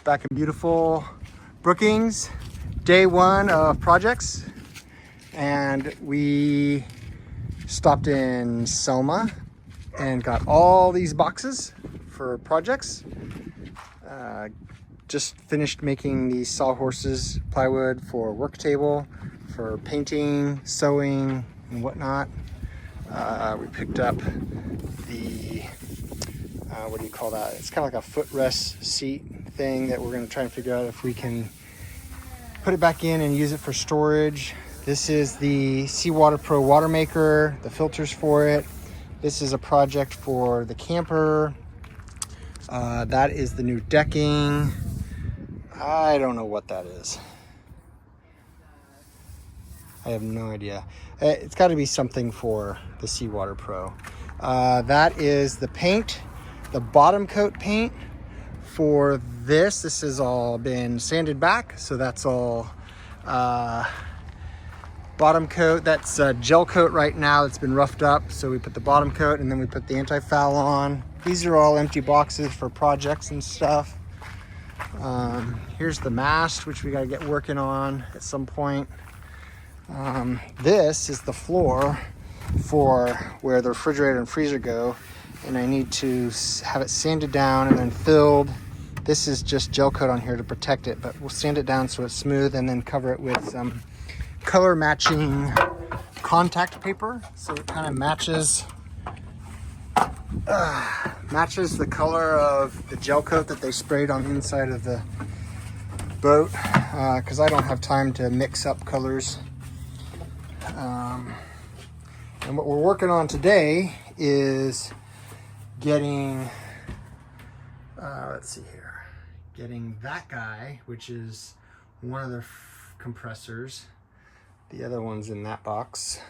back in beautiful Brookings, day one of projects. And we stopped in Selma and got all these boxes for projects. Just finished making these sawhorses plywood for work table, for painting, sewing, and whatnot. We picked up the, what do you call that? It's kind of like a footrest seat thing that we're going to try and figure out if we can put it back in and use it for storage. This is the Seawater Pro water maker, the filters for it. This is a project for the camper. That is the new decking. I don't know what that is. I have no idea. It's got to be something for the Seawater Pro. That is the paint, the bottom coat paint for this. This has all been sanded back, so that's all bottom coat. That's gel coat right now. It's been roughed up, so we put the bottom coat and then we put the anti-foul on. These are all empty boxes for projects and stuff. Here's the mast, which we got to get working on at some point. This is the floor for where the refrigerator and freezer go, and I need to have it sanded down and then filled. This is just gel coat on here to protect it, but we'll sand it down so it's smooth and then cover it with some color matching contact paper so it kind of matches the color of the gel coat that they sprayed on the inside of the boat, because I don't have time to mix up colors. And what we're working on today is getting, let's see here, getting that guy, which is one of the compressors. The other one's in that box.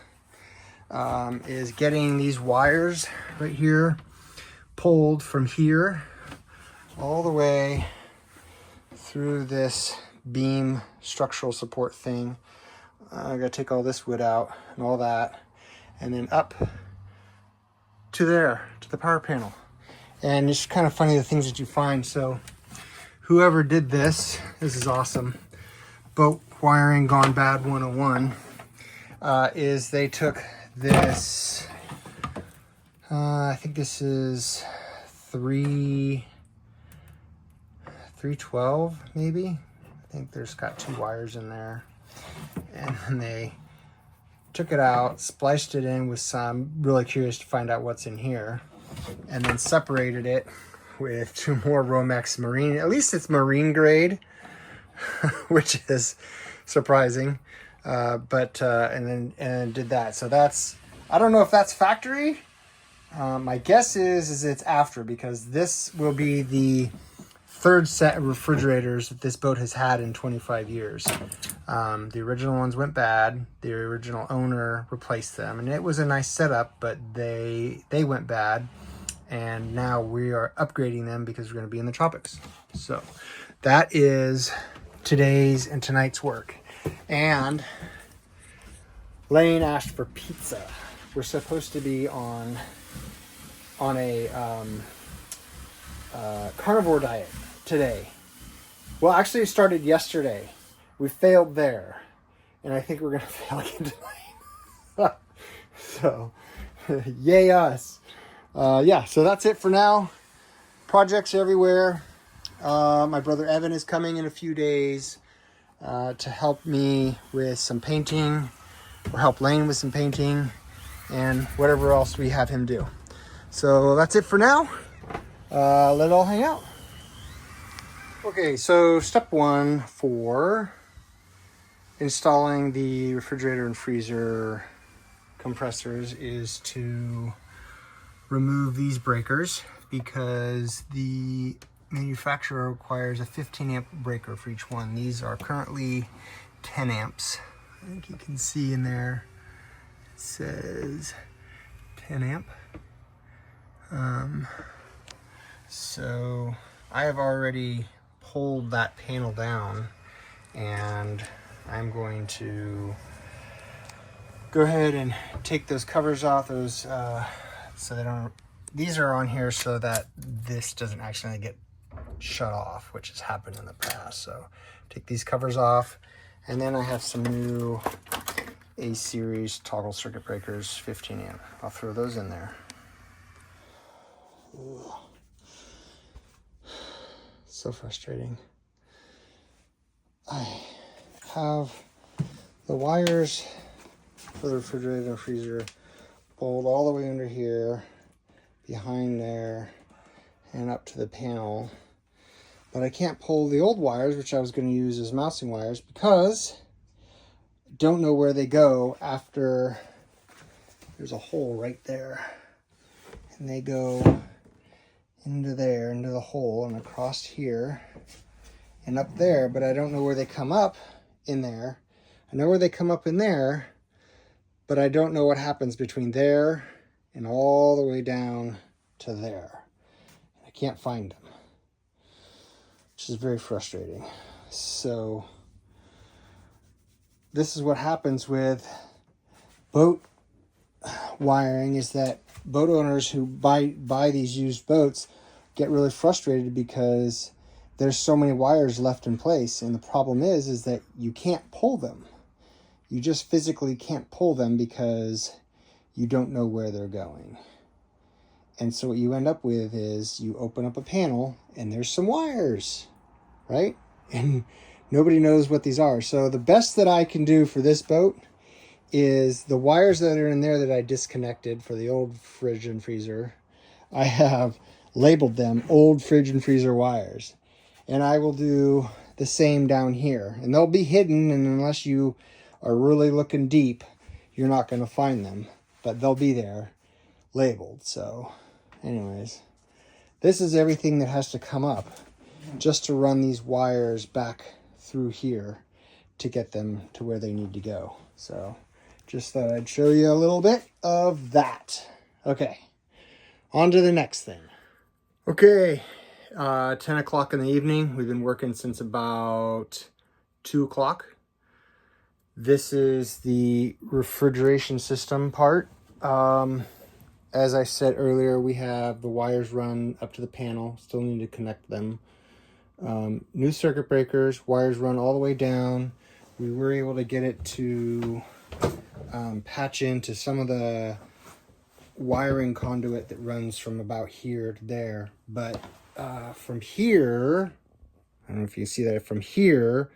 Is getting these wires right here pulled from here all the way through this beam structural support thing. I gotta take all this wood out and all that, and then up to there, to the power panel. And it's kind of funny the things that you find. So whoever did this is awesome. Boat wiring gone bad 101. Is they took this, I think this is 312 maybe. I think there's got 2 wires in there. And then they took it out, spliced it in with some, really curious to find out what's in here, and then separated it with 2 more Romex marine. At least it's marine grade, which is surprising. And then did that. So that's, I don't know if that's factory. My guess is it's after, because this will be the 3rd set of refrigerators that this boat has had in 25 years. The original ones went bad. The original owner replaced them, and it was a nice setup, but they went bad, and now we are upgrading them because we're going to be in the tropics. So that is today's and tonight's work. And Lane asked for pizza. We're supposed to be on a carnivore diet today. Well, actually it started yesterday. We failed there, and I think we're gonna fail again tonight. So yay us. Yeah, so that's it for now. Projects everywhere. My brother Evan is coming in a few days to help me with some painting, or help Lane with some painting, and whatever else we have him do. So that's it for now. Let it all hang out. Okay, so step 1 for installing the refrigerator and freezer compressors is to remove these breakers, because the manufacturer requires a 15 amp breaker for each one. These are currently 10 amps. I think you can see in there it says 10 amp. So I have already pulled that panel down, and I'm going to go ahead and take those covers off, those so they don't, these are on here so that this doesn't accidentally get shut off, which has happened in the past. So take these covers off. And then I have some new A-series toggle circuit breakers, 15 amp. I'll throw those in there. Ugh. So frustrating. I have the wires for the refrigerator and freezer pulled all the way under here, behind there, and up to the panel. But I can't pull the old wires, which I was going to use as mousing wires, because I don't know where they go after there's a hole right there. And they go into there, into the hole, and across here, and up there, but I don't know where they come up in there. I know where they come up in there, but I don't know what happens between there and all the way down to there. I can't find them, which is very frustrating. So this is what happens with boat wiring, is that boat owners who buy these used boats get really frustrated because there's so many wires left in place, and the problem is that you can't pull them. You just physically can't pull them because you don't know where they're going. And so what you end up with is you open up a panel and there's some wires, right? And nobody knows what these are. So the best that I can do for this boat is the wires that are in there that I disconnected for the old fridge and freezer, I have labeled them old fridge and freezer wires. And I will do the same down here. And they'll be hidden, and unless you are really looking deep, you're not going to find them. But they'll be there labeled. So anyways, this is everything that has to come up just to run these wires back through here to get them to where they need to go. So just thought I'd show you a little bit of that. Okay, on to the next thing. Okay, 10 o'clock in the evening. We've been working since about 2 o'clock. This is the refrigeration system part. As I said earlier, we have the wires run up to the panel. Still need to connect them. New circuit breakers, wires run all the way down. We were able to get it to patch into some of the wiring conduit that runs from about here to there. But from here, I don't know if you can see that, from here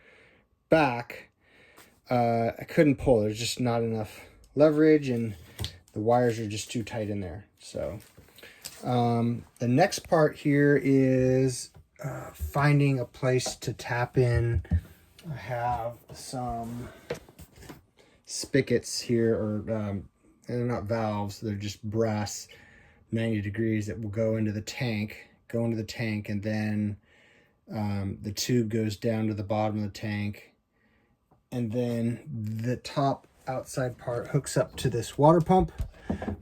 back, I couldn't pull. There's just not enough leverage, and the wires are just too tight in there. So the next part here is finding a place to tap in. I have some spigots here, or they're not valves, they're just brass 90 degrees that will go into the tank, and then the tube goes down to the bottom of the tank, and then the top outside part hooks up to this water pump,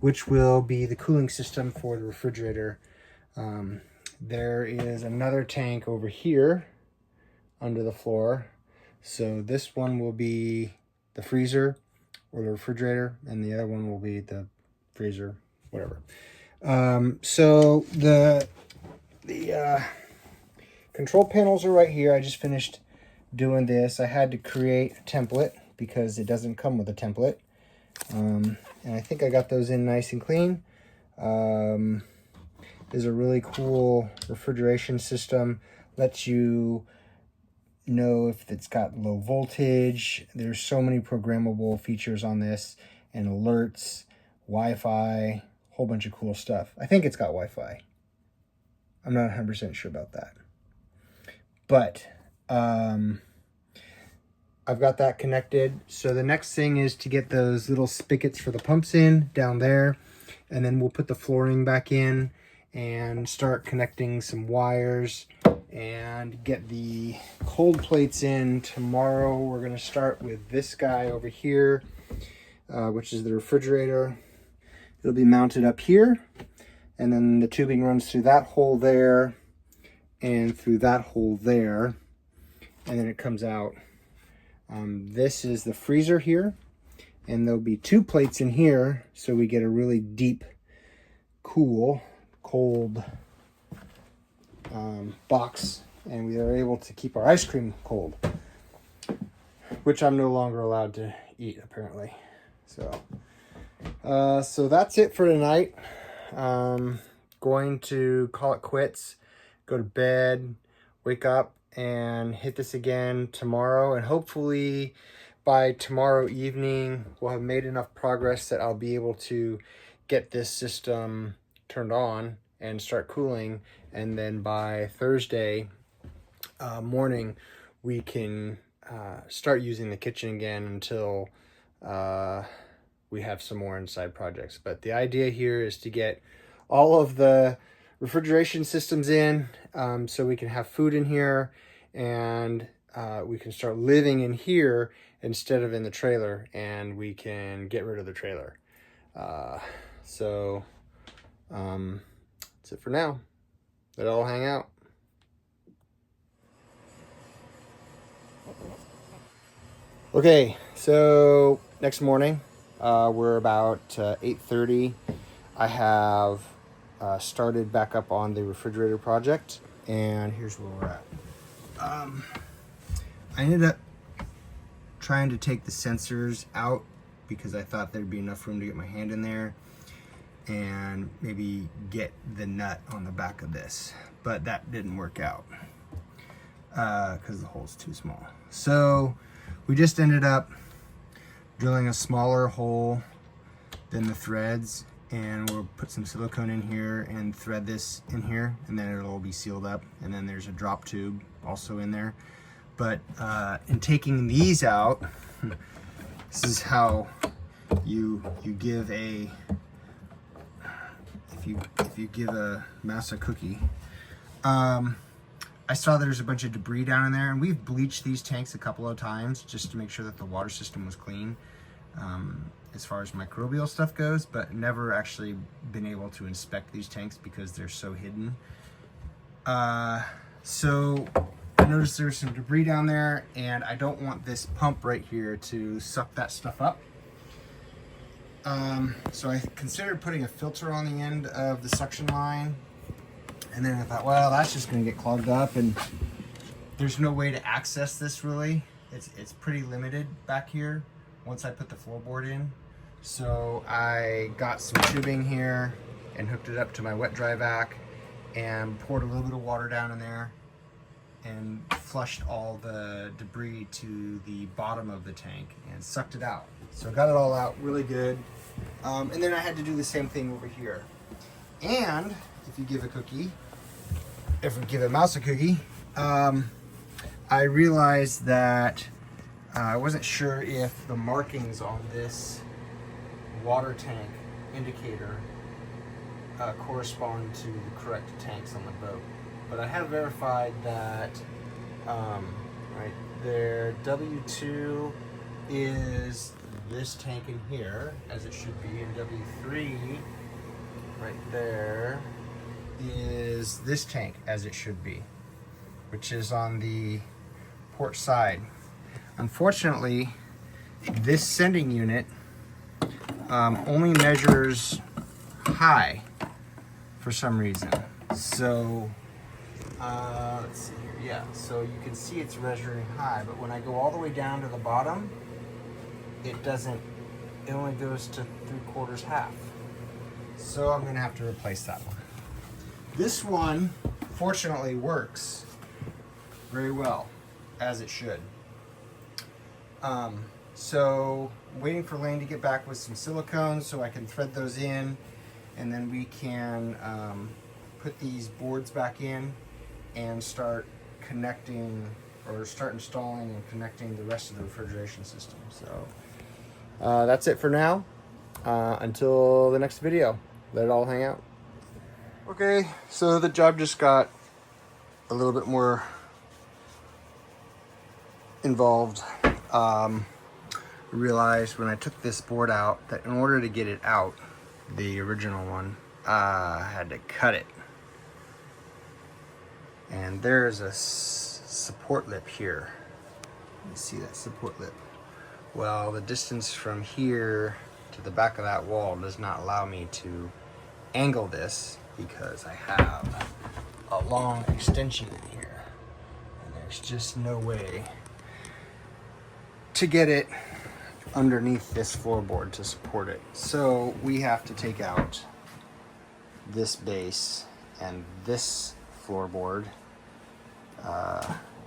which will be the cooling system for the refrigerator. There is another tank over here under the floor, so this one will be the freezer or the refrigerator, and the other one will be the freezer, whatever. So the control panels are right here. I just finished doing this. I had to create a template because it doesn't come with a template. And I think I got those in nice and clean. There's a really cool refrigeration system. Lets you know if it's got low voltage. There's so many programmable features on this, and alerts, Wi-Fi, whole bunch of cool stuff. I think it's got Wi-Fi. I'm not 100% sure about that. But I've got that connected. So the next thing is to get those little spigots for the pumps in down there, and then we'll put the flooring back in and start connecting some wires and get the cold plates in tomorrow. We're going to start with this guy over here, which is the refrigerator. It'll be mounted up here, and then the tubing runs through that hole there and through that hole there, and then it comes out. This is the freezer here, and there'll be 2 plates in here, so we get a really deep, cold box, and we are able to keep our ice cream cold, which I'm no longer allowed to eat apparently. So that's it for tonight. Going to call it quits, go to bed, wake up, and hit this again tomorrow. And hopefully by tomorrow evening, we'll have made enough progress that I'll be able to get this system turned on and start cooling. And then by Thursday morning, we can start using the kitchen again until we have some more inside projects. But the idea here is to get all of the refrigeration systems in, so we can have food in here, and we can start living in here instead of in the trailer, and we can get rid of the trailer. So that's it for now. Let it all hang out. Okay, so next morning, we're about 8:30. I have started back up on the refrigerator project, and here's where we're at. I ended up trying to take the sensors out because I thought there'd be enough room to get my hand in there and maybe get the nut on the back of this, but that didn't work out because the hole's too small. So we just ended up drilling a smaller hole than the threads, and we'll put some silicone in here and thread this in here, and then it'll all be sealed up. And then there's a drop tube also in there. But in taking these out, this is how you give a, if you give a mouse a cookie. I saw there's a bunch of debris down in there, and we've bleached these tanks a couple of times just to make sure that the water system was clean, as far as microbial stuff goes, but never actually been able to inspect these tanks because they're so hidden. So I noticed there's some debris down there, and I don't want this pump right here to suck that stuff up. So I considered putting a filter on the end of the suction line, and then I thought, well, that's just going to get clogged up, and there's no way to access this really. It's pretty limited back here once I put the floorboard in. So I got some tubing here and hooked it up to my wet dry vac and poured a little bit of water down in there and flushed all the debris to the bottom of the tank and sucked it out. So got it all out really good. And then I had to do the same thing over here. And if you give a mouse a cookie, I realized that I wasn't sure if the markings on this water tank indicator correspond to the correct tanks on the boat. But I have verified that right there, W2 is this tank in here, as it should be, and W3 right there is this tank, as it should be, which is on the port side. Unfortunately, this sending unit only measures high for some reason. So let's see here. Yeah, so you can see it's measuring high, but when I go all the way down to the bottom, it doesn't. It only goes to 3/4 half. So I'm gonna have to replace that one. This one, fortunately, works very well, as it should. So waiting for Lane to get back with some silicone so I can thread those in, and then we can put these boards back in and start connecting, or start installing and connecting the rest of the refrigeration system. So that's it for now. Until the next video, let it all hang out. Okay, so the job just got a little bit more involved. Realized when I took this board out that in order to get it out, the original one, I had to cut it. And there's a support lip here. You see that support lip? Well, the distance from here to the back of that wall does not allow me to angle this because I have a long extension in here. And there's just no way to get it underneath this floorboard to support it. So we have to take out this base and this floorboard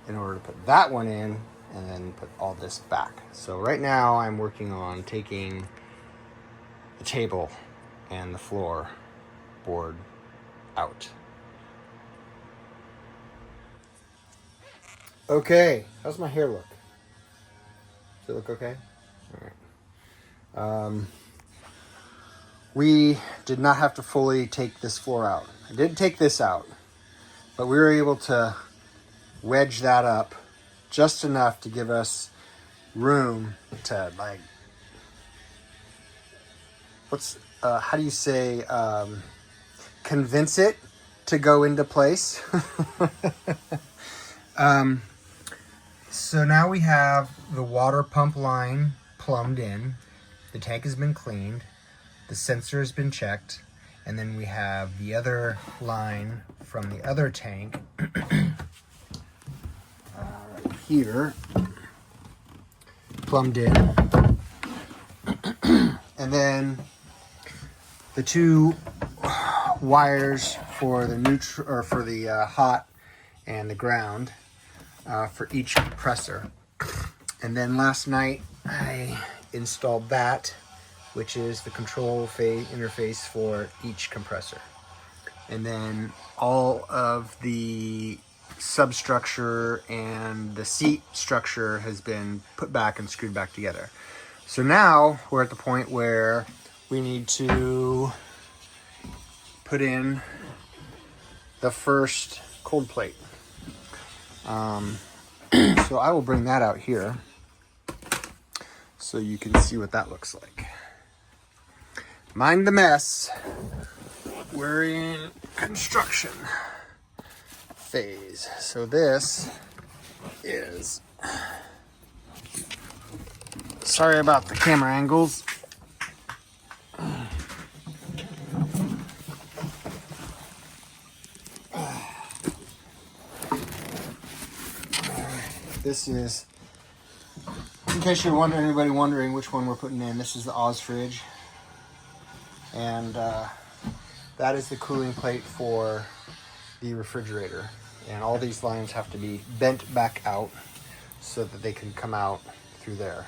in order to put that one in and then put all this back. So right now I'm working on taking the table and the floorboard out. Okay, how's my hair look? Does it look okay? All right. We did not have to fully take this floor out. I did take this out, but we were able to wedge that up just enough to give us room to, like, how do you say, convince it to go into place. So now we have the water pump line plumbed in, the tank has been cleaned, the sensor has been checked, and then we have the other line from the other tank right here plumbed in. And then the two wires for the hot and the ground for each compressor. And then last night I installed that, which is the control interface for each compressor. And then all of the substructure and the seat structure has been put back and screwed back together. So now we're at the point where we need to put in the first cold plate. So I will bring that out here so you can see what that looks like. Mind the mess. We're in construction phase. So this is, sorry about the camera angles. This is, in case you're wondering, anybody wondering which one we're putting in, this is the Ozefridge. And that is the cooling plate for the refrigerator. And all these lines have to be bent back out so that they can come out through there.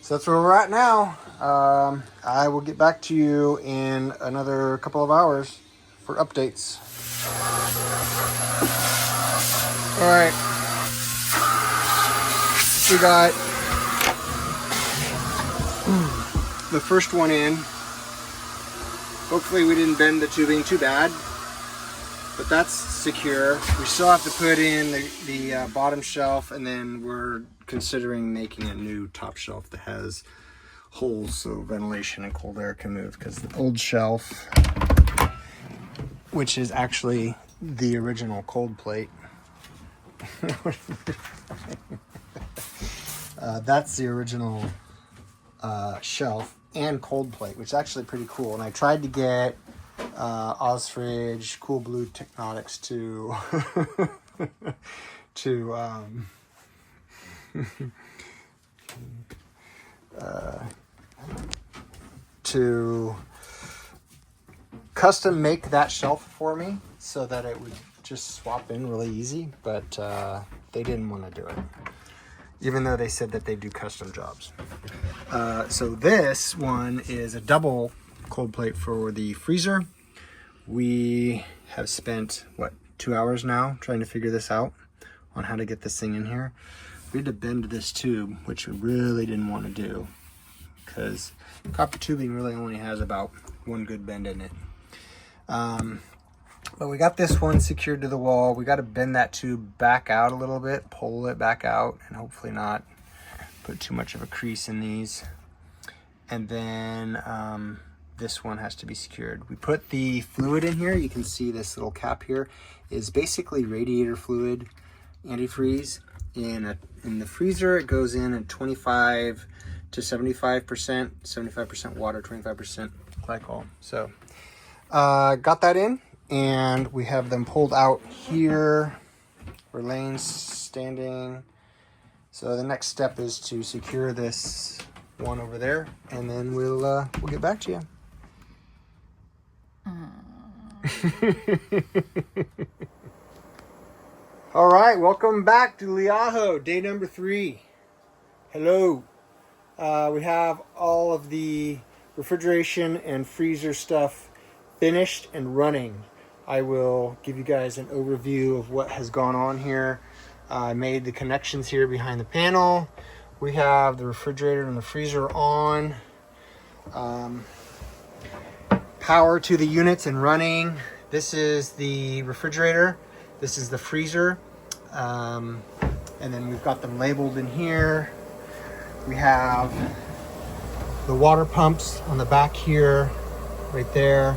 So that's where we're at now. I will get back to you in another couple of hours for updates. All right. We got the first one in. Hopefully we didn't bend the tubing too bad, but that's secure. We still have to put in the bottom shelf, and then we're considering making a new top shelf that has holes so ventilation and cold air can move, because the old shelf, which is actually the original cold plate, that's the original shelf and cold plate, which is actually pretty cool. And I tried to get Ozefridge, Cool Blue Technotics to custom make that shelf for me so that it would just swap in really easy, but they didn't want to do it, even though they said that they do custom jobs. So this one is a double cold plate for the freezer. We have spent, 2 hours now trying to figure this out on how to get this thing in here. We had to bend this tube, which we really didn't want to do, because copper tubing really only has about one good bend in it. But we got this one secured to the wall. We got to bend that tube back out a little bit, pull it back out, and hopefully not put too much of a crease in these. And then this one has to be secured. We put the fluid in here. You can see this little cap here is basically radiator fluid, antifreeze. In the freezer, it goes in at 25 to 75% water, 25% glycol. So got that in. and we have them pulled out here where Lane's standing. So the next step is to secure this one over there, and then we'll get back to you. All right, welcome back to Liaho, day number 3. Hello. We have all of the refrigeration and freezer stuff finished and running. I will give you guys an overview of what has gone on here. I made the connections here behind the panel. We have the refrigerator and the freezer on. Power to the units and running. This is the refrigerator. This is the freezer. And then we've got them labeled in here. We have the water pumps on the back here, right there,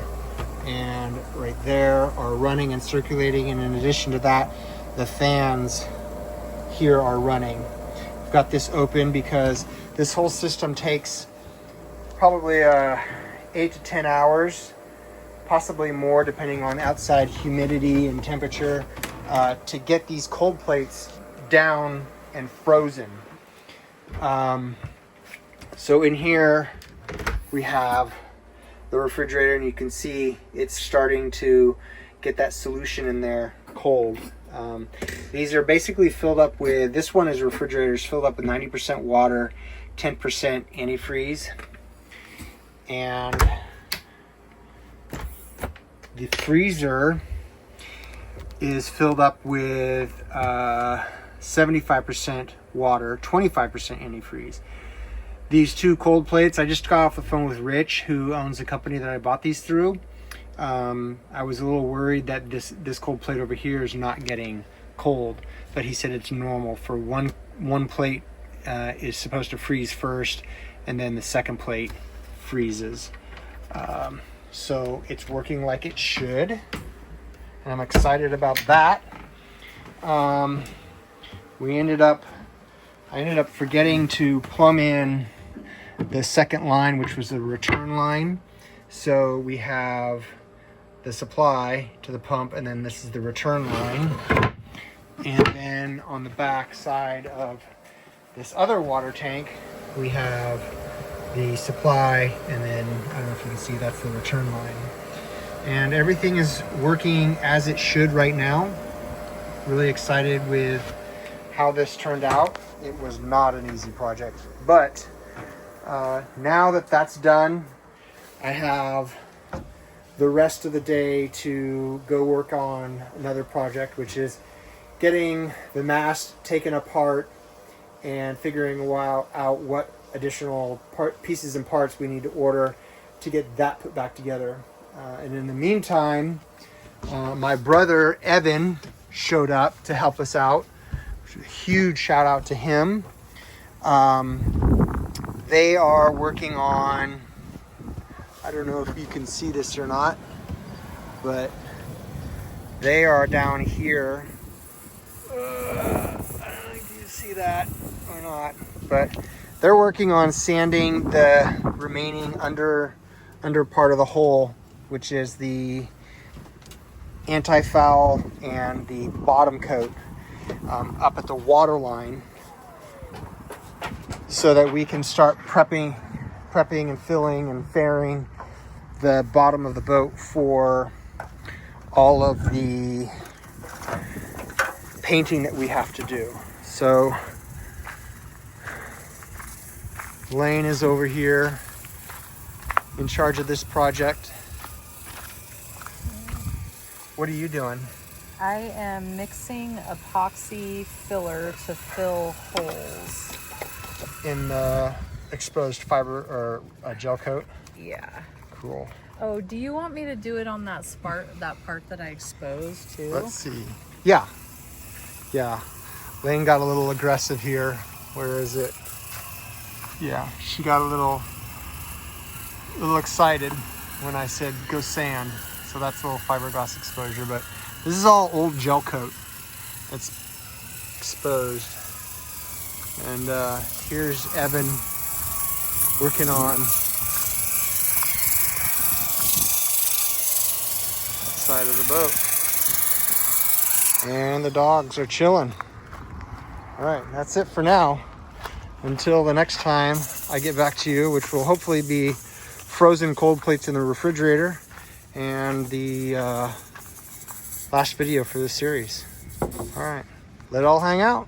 and right there are running and circulating. And in addition to that, the fans here are running. We've got this open because this whole system takes probably 8 to 10 hours, possibly more depending on outside humidity and temperature, to get these cold plates down and frozen. So in here we have the refrigerator, and you can see it's starting to get that solution in there cold. These are basically filled up with, this one is refrigerators filled up with 90% water, 10% antifreeze. And the freezer is filled up with 75% water, 25% antifreeze. These two cold plates, I just got off the phone with Rich, who owns the company that I bought these through. I was a little worried that this cold plate over here is not getting cold, but he said it's normal for one plate is supposed to freeze first, and then the second plate freezes. So it's working like it should, and I'm excited about that. I ended up forgetting to plumb in the second line, which was the return line. So we have the supply to the pump, and then this is the return line. And then on the back side of this other water tank, we have the supply, and then I don't know if you can see, that's the return line. And everything is working as it should right now. Really excited with how this turned out. It was not an easy project, but now that that's done, I have the rest of the day to go work on another project, which is getting the mast taken apart and figuring out what additional pieces and parts we need to order to get that put back together. And in the meantime, my brother Evan showed up to help us out. Huge shout out to him. They are working on, I don't know if you can see this or not, but they are down here. I don't know if you see that or not, but they're working on sanding the remaining under part of the hole, which is the anti-foul and the bottom coat up at the water line, so that we can start prepping and filling and fairing the bottom of the boat for all of the painting that we have to do. So Lane is over here in charge of this project. What are you doing? I am mixing epoxy filler to fill holes in the exposed fiber or gel coat? Yeah. Cool. Oh, do you want me to do it on that part that I exposed too? Let's see. Yeah. Lane got a little aggressive here. Where is it? Yeah, she got a little excited when I said go sand. So that's a little fiberglass exposure, but this is all old gel coat that's exposed. And here's Evan working on side of the boat. And the dogs are chilling. All right, that's it for now. Until the next time I get back to you, which will hopefully be frozen cold plates in the refrigerator and the last video for this series. All right, let it all hang out.